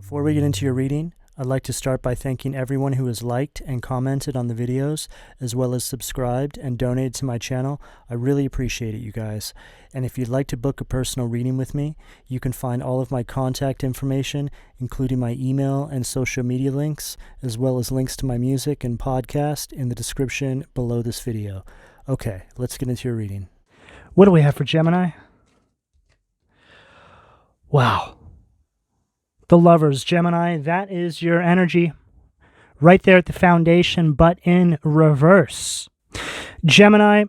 Before we get into your reading, I'd like to start by thanking everyone who has liked and commented on the videos, as well as subscribed and donated to my channel. I really appreciate it, you guys. And if you'd like to book a personal reading with me, you can find all of my contact information, including my email and social media links, as well as links to my music and podcast in the description below this video. Okay, let's get into your reading. What do we have for Gemini? Wow. The Lovers, Gemini, that is your energy right there at the foundation, but in reverse. Gemini,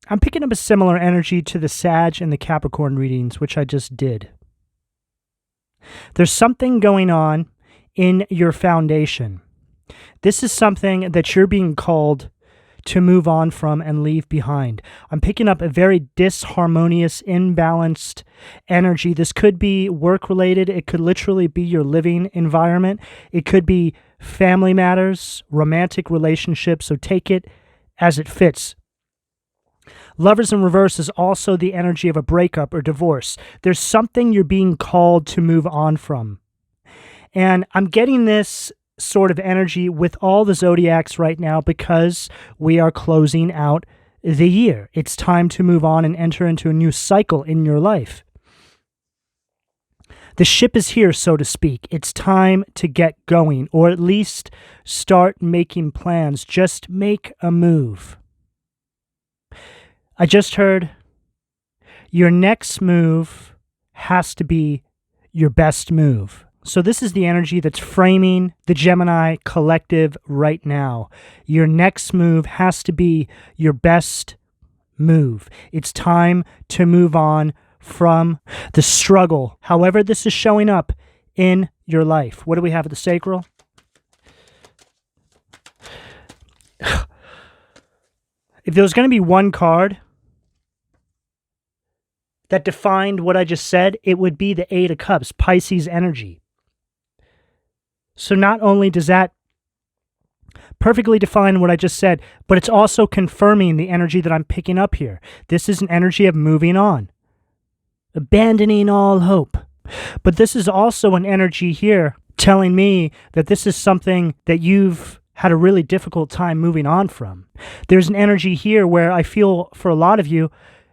I'm picking up a similar energy to the Sag and the Capricorn readings, which I just did. There's something going on in your foundation. This is something that you're being called to move on from and leave behind. I'm picking up a very disharmonious, imbalanced energy. This could be work-related. It could literally be your living environment. It could be family matters, romantic relationships, so take it as it fits. Lovers in reverse is also the energy of a breakup or divorce. There's something you're being called to move on from. And I'm getting this sort of energy with all the zodiacs right now because we are closing out the year. It's time to move on and enter into a new cycle in your life. The ship is here, so to speak. It's time to get going, or at least start making plans. Just make a move. I just heard your next move has to be your best move. So this is the energy that's framing the Gemini collective right now. Your next move has to be your best move. It's time to move on from the struggle, however this is showing up in your life. What do we have at the sacral? If there was going to be one card that defined what I just said, it would be the Eight of Cups, Pisces energy. So not only does that perfectly define what I just said, but it's also confirming the energy that I'm picking up here. This is an energy of moving on, abandoning all hope. But this is also an energy here telling me that this is something that you've had a really difficult time moving on from. There's an energy here where I feel for a lot of you,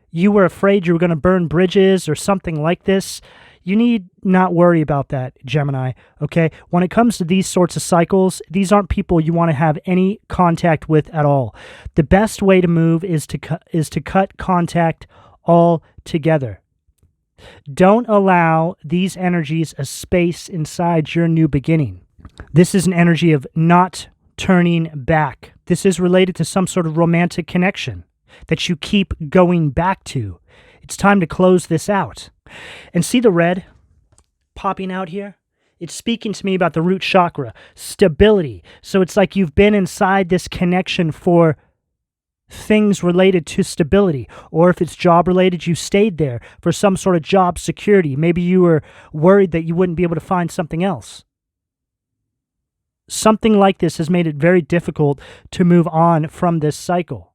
you were afraid you were going to burn bridges or something like this. You need not worry about that, Gemini, okay? When it comes to these sorts of cycles, these aren't people you want to have any contact with at all. The best way to move is to cut contact altogether. Don't allow these energies a space inside your new beginning. This is an energy of not turning back. This is related to some sort of romantic connection that you keep going back to. It's time to close this out. And see the red popping out here? It's speaking to me about the root chakra, stability. So it's like you've been inside this connection for things related to stability. Or if it's job related, you stayed there for some sort of job security. Maybe you were worried that you wouldn't be able to find something else. Something like this has made it very difficult to move on from this cycle.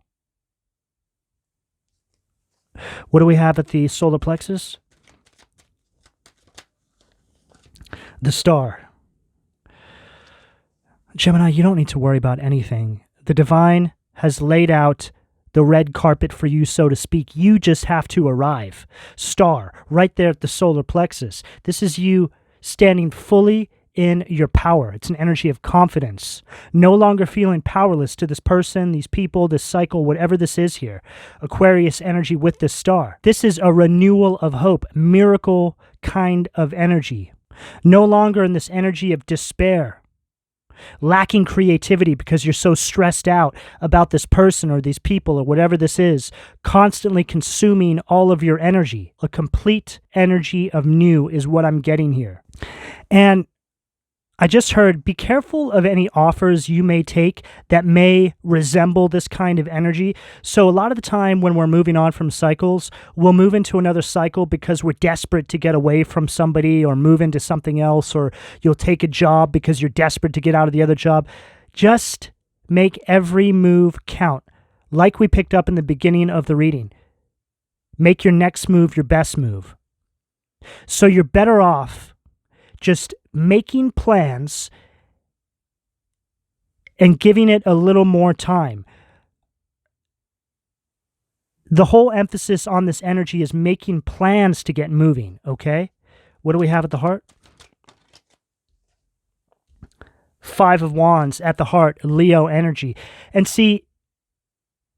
What do we have at the solar plexus? The Star. Gemini, you don't need to worry about anything. The divine has laid out the red carpet for you, so to speak. You just have to arrive. Star, right there at the solar plexus. This is you standing fully in your power. It's an energy of confidence. No longer feeling powerless to this person, these people, this cycle, whatever this is here. Aquarius energy with the star. This is a renewal of hope, miracle kind of energy. No longer in this energy of despair, lacking creativity because you're so stressed out about this person or these people or whatever this is, constantly consuming all of your energy. A complete energy of new is what I'm getting here. And I just heard, be careful of any offers you may take that may resemble this kind of energy. So a lot of the time when we're moving on from cycles, we'll move into another cycle because we're desperate to get away from somebody or move into something else, or you'll take a job because you're desperate to get out of the other job. Just make every move count. Like we picked up in the beginning of the reading. Make your next move your best move. So you're better off just making plans and giving it a little more time. The whole emphasis on this energy is making plans to get moving, okay? What do we have at the heart? Five of Wands at the heart, Leo energy. And see,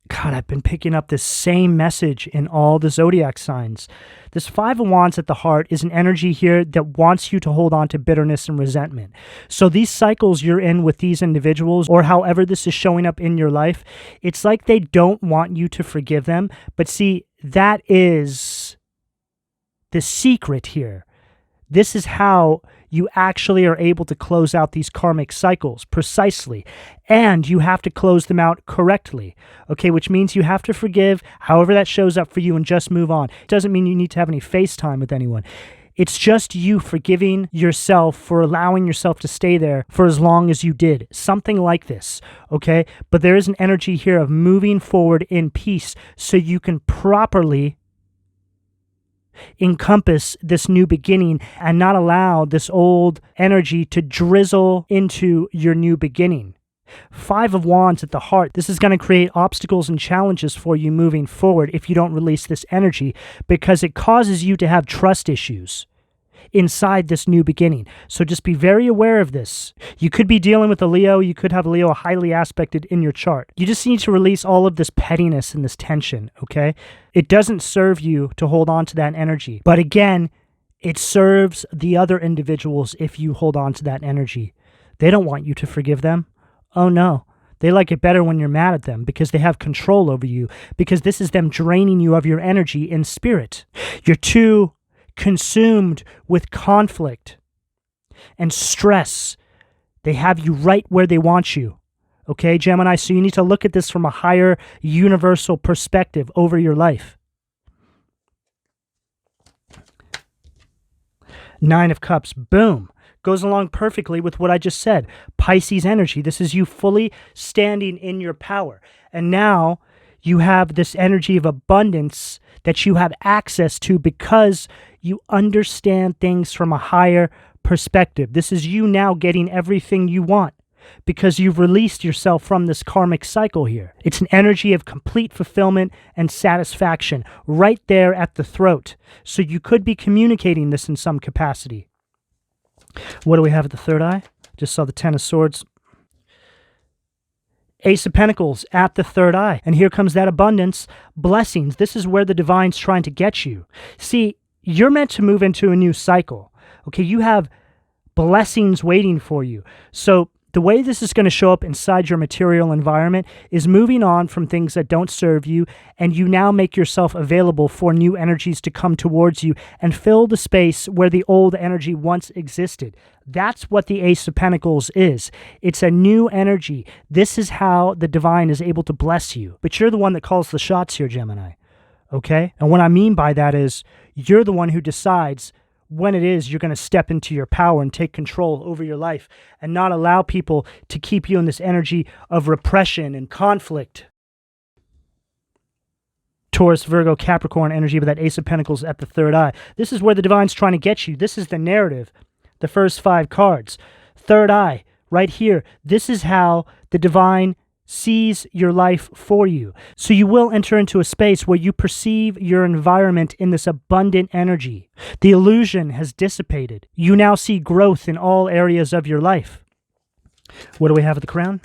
God, I've been picking up this same message in all the zodiac signs. This Five of Wands at the heart is an energy here that wants you to hold on to bitterness and resentment. So these cycles you're in with these individuals, or however this is showing up in your life, it's like they don't want you to forgive them. But see, that is the secret here. This is how you actually are able to close out these karmic cycles precisely. And you have to close them out correctly, okay? Which means you have to forgive however that shows up for you and just move on. It doesn't mean you need to have any FaceTime with anyone. It's just you forgiving yourself for allowing yourself to stay there for as long as you did. Something like this, okay? But there is an energy here of moving forward in peace so you can properly encompass this new beginning and not allow this old energy to drizzle into your new beginning. Five of Wands at the heart. This is going to create obstacles and challenges for you moving forward if you don't release this energy, because it causes you to have trust issues inside this new beginning. So just be very aware of this. You could be dealing with a Leo. You could have a Leo highly aspected in your chart. You just need to release all of this pettiness and this tension, okay? It doesn't serve you to hold on to that energy. But again, it serves the other individuals if you hold on to that energy. They don't want you to forgive them. Oh no. They like it better when you're mad at them because they have control over you, because this is them draining you of your energy in spirit. You're too consumed with conflict and stress. They have you right where they want you. Okay, Gemini? So you need to look at this from a higher universal perspective over your life. Nine of Cups. Boom. Goes along perfectly with what I just said. Pisces energy. This is you fully standing in your power. And now you have this energy of abundance that you have access to because you understand things from a higher perspective. This is you now getting everything you want because you've released yourself from this karmic cycle here. It's an energy of complete fulfillment and satisfaction right there at the throat. So you could be communicating this in some capacity. What do we have at the third eye? Just saw the Ten of Swords. Ace of Pentacles at the third eye. And here comes that abundance. Blessings. This is where the divine's trying to get you. See, you're meant to move into a new cycle. Okay, you have blessings waiting for you. So the way this is going to show up inside your material environment is moving on from things that don't serve you, and you now make yourself available for new energies to come towards you and fill the space where the old energy once existed. That's what the Ace of Pentacles is. It's a new energy. This is how the divine is able to bless you. But you're the one that calls the shots here, Gemini. Okay? And what I mean by that is you're the one who decides when it is you're going to step into your power and take control over your life and not allow people to keep you in this energy of repression and conflict. Taurus, Virgo, Capricorn energy with that Ace of Pentacles at the third eye. This is where the divine's trying to get you. This is the narrative. The first 5 cards. Third eye, right here. This is how the divine sees your life for you. So you will enter into a space where you perceive your environment in this abundant energy. The illusion has dissipated. You now see growth in all areas of your life. What do we have at the crown?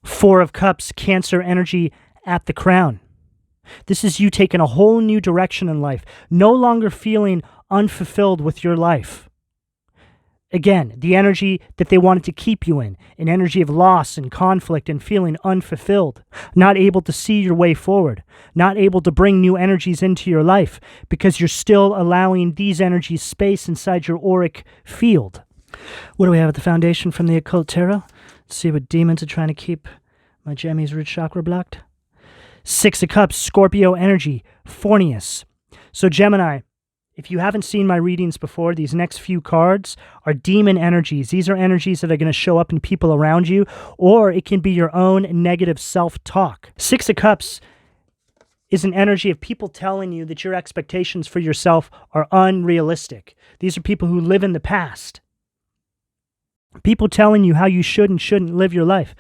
Four of Cups, Cancer energy at the crown. This is you taking a whole new direction in life, no longer feeling unfulfilled with your life. Again, the energy that they wanted to keep you in, an energy of loss and conflict and feeling unfulfilled, not able to see your way forward, not able to bring new energies into your life because you're still allowing these energies space inside your auric field. What do we have at the foundation from the Occult Tarot? Let's see what demons are trying to keep my Gemmy's root chakra blocked. Six of Cups, Scorpio energy, Fornius. So Gemini, if you haven't seen my readings before, these next few cards are demon energies. These are energies that are going to show up in people around you, or it can be your own negative self-talk. Six of Cups is an energy of people telling you that your expectations for yourself are unrealistic. These are people who live in the past. People telling you how you should and shouldn't live your life.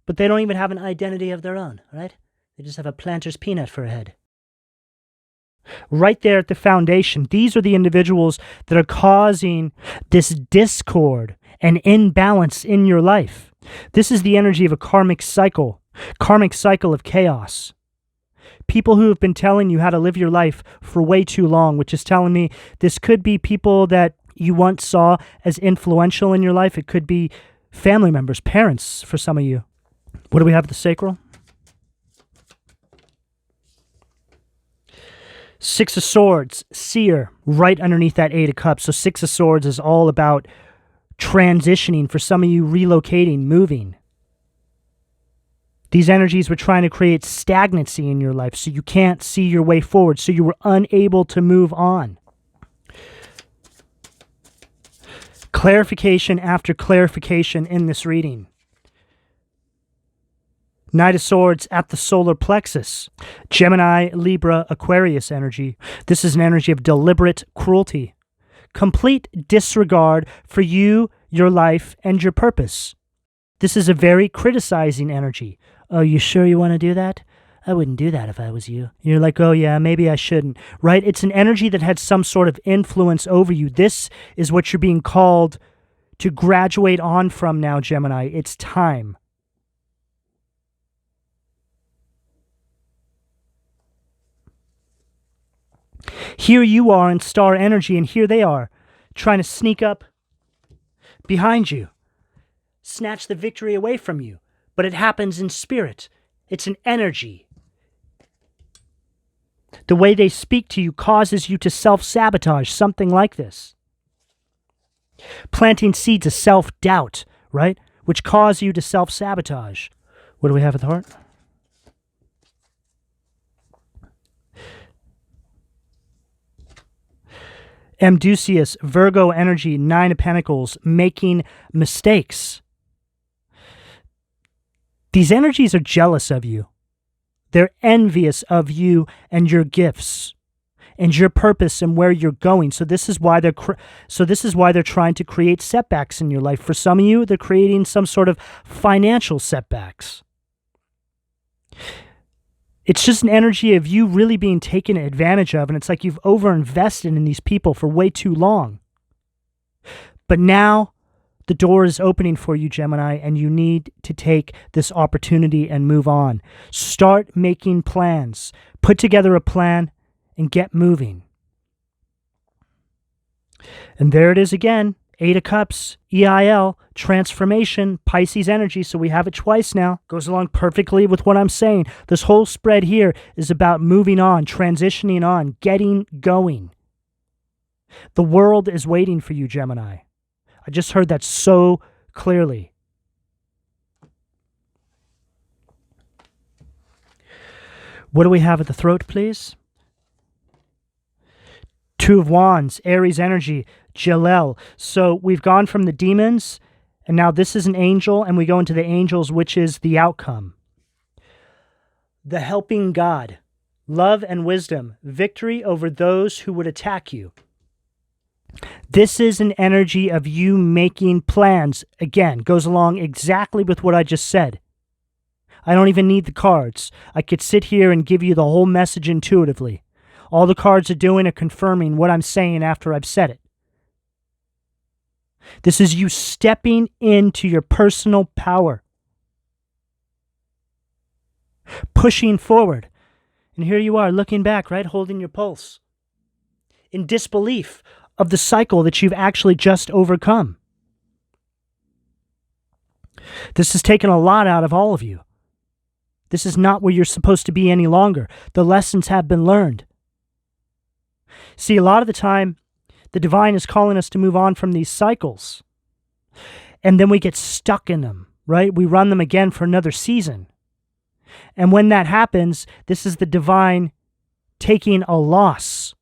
But they don't even have an identity of their own, right? They just have a planter's peanut for a head. Right there at the foundation, these are the individuals that are causing this discord and imbalance in your life. This is the energy of a karmic cycle of chaos. People who have been telling you how to live your life for way too long, which is telling me this could be people that you once saw as influential in your life. It could be family members, parents for some of you. What do we have at the sacral? Six of Swords, seer, right underneath that Eight of Cups. So Six of Swords is all about transitioning, for some of you relocating, moving. These energies were trying to create stagnancy in your life, so you can't see your way forward, so you were unable to move on. Clarification after clarification in this reading. Knight of Swords at the solar plexus. Gemini, Libra, Aquarius energy. This is an energy of deliberate cruelty. Complete disregard for you, your life, and your purpose. This is a very criticizing energy. Oh, you sure you want to do that? I wouldn't do that if I was you. You're like, oh yeah, maybe I shouldn't, right? It's an energy that had some sort of influence over you. This is what you're being called to graduate on from now, Gemini. It's time. Here you are in star energy, and here they are, trying to sneak up behind you, snatch the victory away from you. But it happens in spirit. It's an energy. The way they speak to you causes you to self-sabotage, something like this. Planting seeds of self-doubt, right? Which cause you to self-sabotage. What do we have at the heart? Amdusius, Virgo energy, Nine of Pentacles, making mistakes. These energies are jealous of you. They're envious of you and your gifts and your purpose and where you're going. So this is why they're trying to create setbacks in your life. For some of you, they're creating some sort of financial setbacks. It's just an energy of you really being taken advantage of, and it's like you've overinvested in these people for way too long. But now the door is opening for you, Gemini, and you need to take this opportunity and move on. Start making plans. Put together a plan and get moving. And there it is again. Eight of Cups, EIL, transformation, Pisces energy. So we have it twice now. Goes along perfectly with what I'm saying. This whole spread here is about moving on, transitioning on, getting going. The world is waiting for you, Gemini. I just heard that so clearly. What do we have at the throat, please? Two of Wands, Aries energy, Jalel. So we've gone from the demons, and now this is an angel, and we go into the angels, which is the outcome. The helping God, love and wisdom, victory over those who would attack you. This is an energy of you making plans. Again, goes along exactly with what I just said. I don't even need the cards. I could sit here and give you the whole message intuitively. All the cards are doing are confirming what I'm saying after I've said it. This is you stepping into your personal power. Pushing forward. And here you are looking back, right? Holding your pulse. In disbelief of the cycle that you've actually just overcome. This has taken a lot out of all of you. This is not where you're supposed to be any longer. The lessons have been learned. See, a lot of the time, the divine is calling us to move on from these cycles. And then we get stuck in them, right? We run them again for another season. And when that happens, this is the divine taking a loss.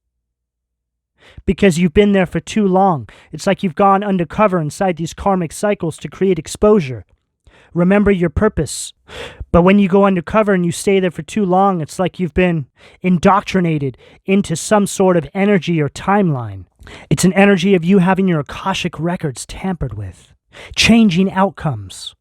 Because you've been there for too long. It's like you've gone undercover inside these karmic cycles to create exposure. Remember your purpose. But when you go undercover and you stay there for too long, it's like you've been indoctrinated into some sort of energy or timeline. It's an energy of you having your Akashic records tampered with, changing outcomes.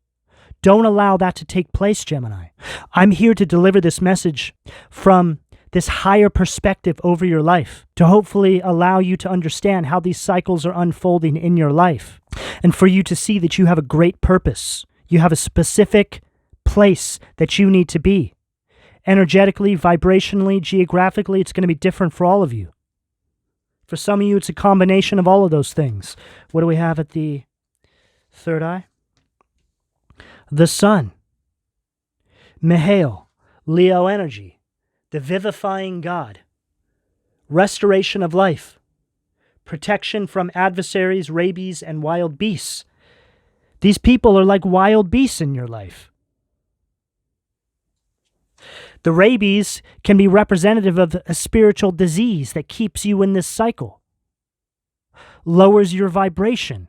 Don't allow that to take place, Gemini. I'm here to deliver this message from this higher perspective over your life, to hopefully allow you to understand how these cycles are unfolding in your life, and for you to see that you have a great purpose. You have a specific place that you need to be. Energetically, vibrationally, geographically, it's going to be different for all of you. For some of you, it's a combination of all of those things. What do we have at the third eye? The sun. Mihail, Leo energy, the vivifying God, restoration of life, protection from adversaries, rabies, and wild beasts. These people are like wild beasts in your life. The rabies can be representative of a spiritual disease that keeps you in this cycle, lowers your vibration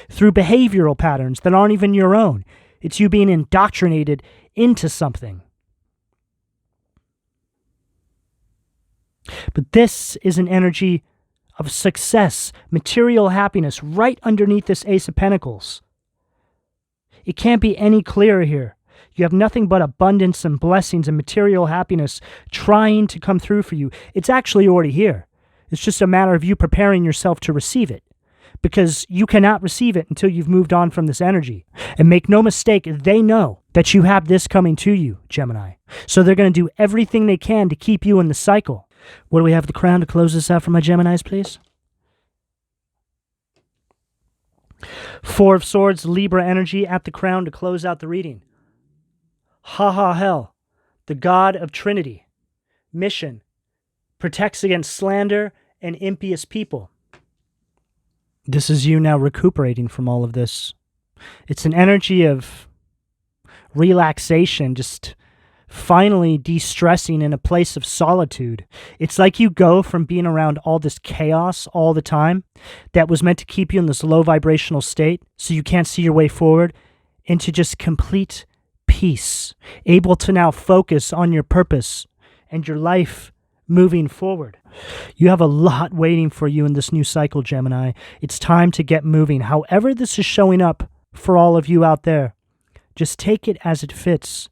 through behavioral patterns that aren't even your own. It's you being indoctrinated into something. But this is an energy of success, material happiness, right underneath this Ace of Pentacles. It can't be any clearer here. You have nothing but abundance and blessings and material happiness trying to come through for you. It's actually already here. It's just a matter of you preparing yourself to receive it, because you cannot receive it until you've moved on from this energy. And make no mistake, they know that you have this coming to you, Gemini. So they're going to do everything they can to keep you in the cycle. What do we have at the crown to close this out for my Geminis, please? Four of Swords, Libra energy at the crown to close out the reading. Hell, the God of Trinity. Mission, protects against slander and impious people. This is you now recuperating from all of this. It's an energy of relaxation, just finally de-stressing in a place of solitude. It's like you go from being around all this chaos all the time that was meant to keep you in this low vibrational state so you can't see your way forward, into just complete peace, able to now focus on your purpose and your life moving forward. You have a lot waiting for you in this new cycle, Gemini. It's time to get moving. However this is showing up for all of you out there, just take it as it fits.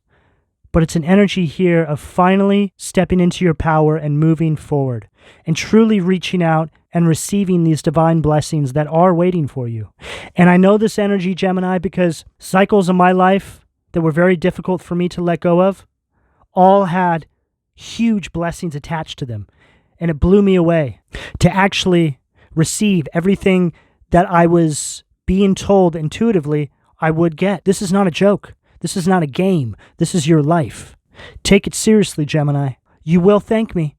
But it's an energy here of finally stepping into your power and moving forward and truly reaching out and receiving these divine blessings that are waiting for you. And I know this energy, Gemini, because cycles in my life that were very difficult for me to let go of all had huge blessings attached to them. And it blew me away to actually receive everything that I was being told intuitively I would get. This is not a joke. This is not a game. This is your life. Take it seriously, Gemini. You will thank me.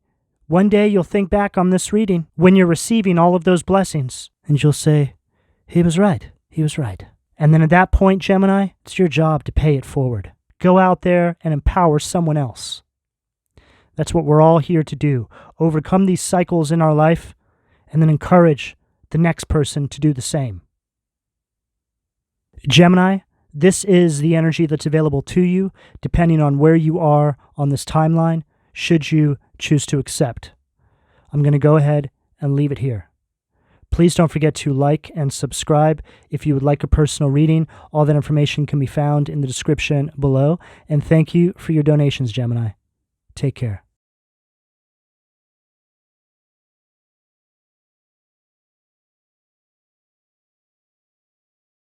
One day you'll think back on this reading when you're receiving all of those blessings, and you'll say, he was right. He was right. And then at that point, Gemini, it's your job to pay it forward. Go out there and empower someone else. That's what we're all here to do. Overcome these cycles in our life and then encourage the next person to do the same. Gemini, this is the energy that's available to you, depending on where you are on this timeline, should you choose to accept. I'm going to go ahead and leave it here. Please don't forget to like and subscribe if you would like a personal reading. All that information can be found in the description below. And thank you for your donations, Gemini. Take care.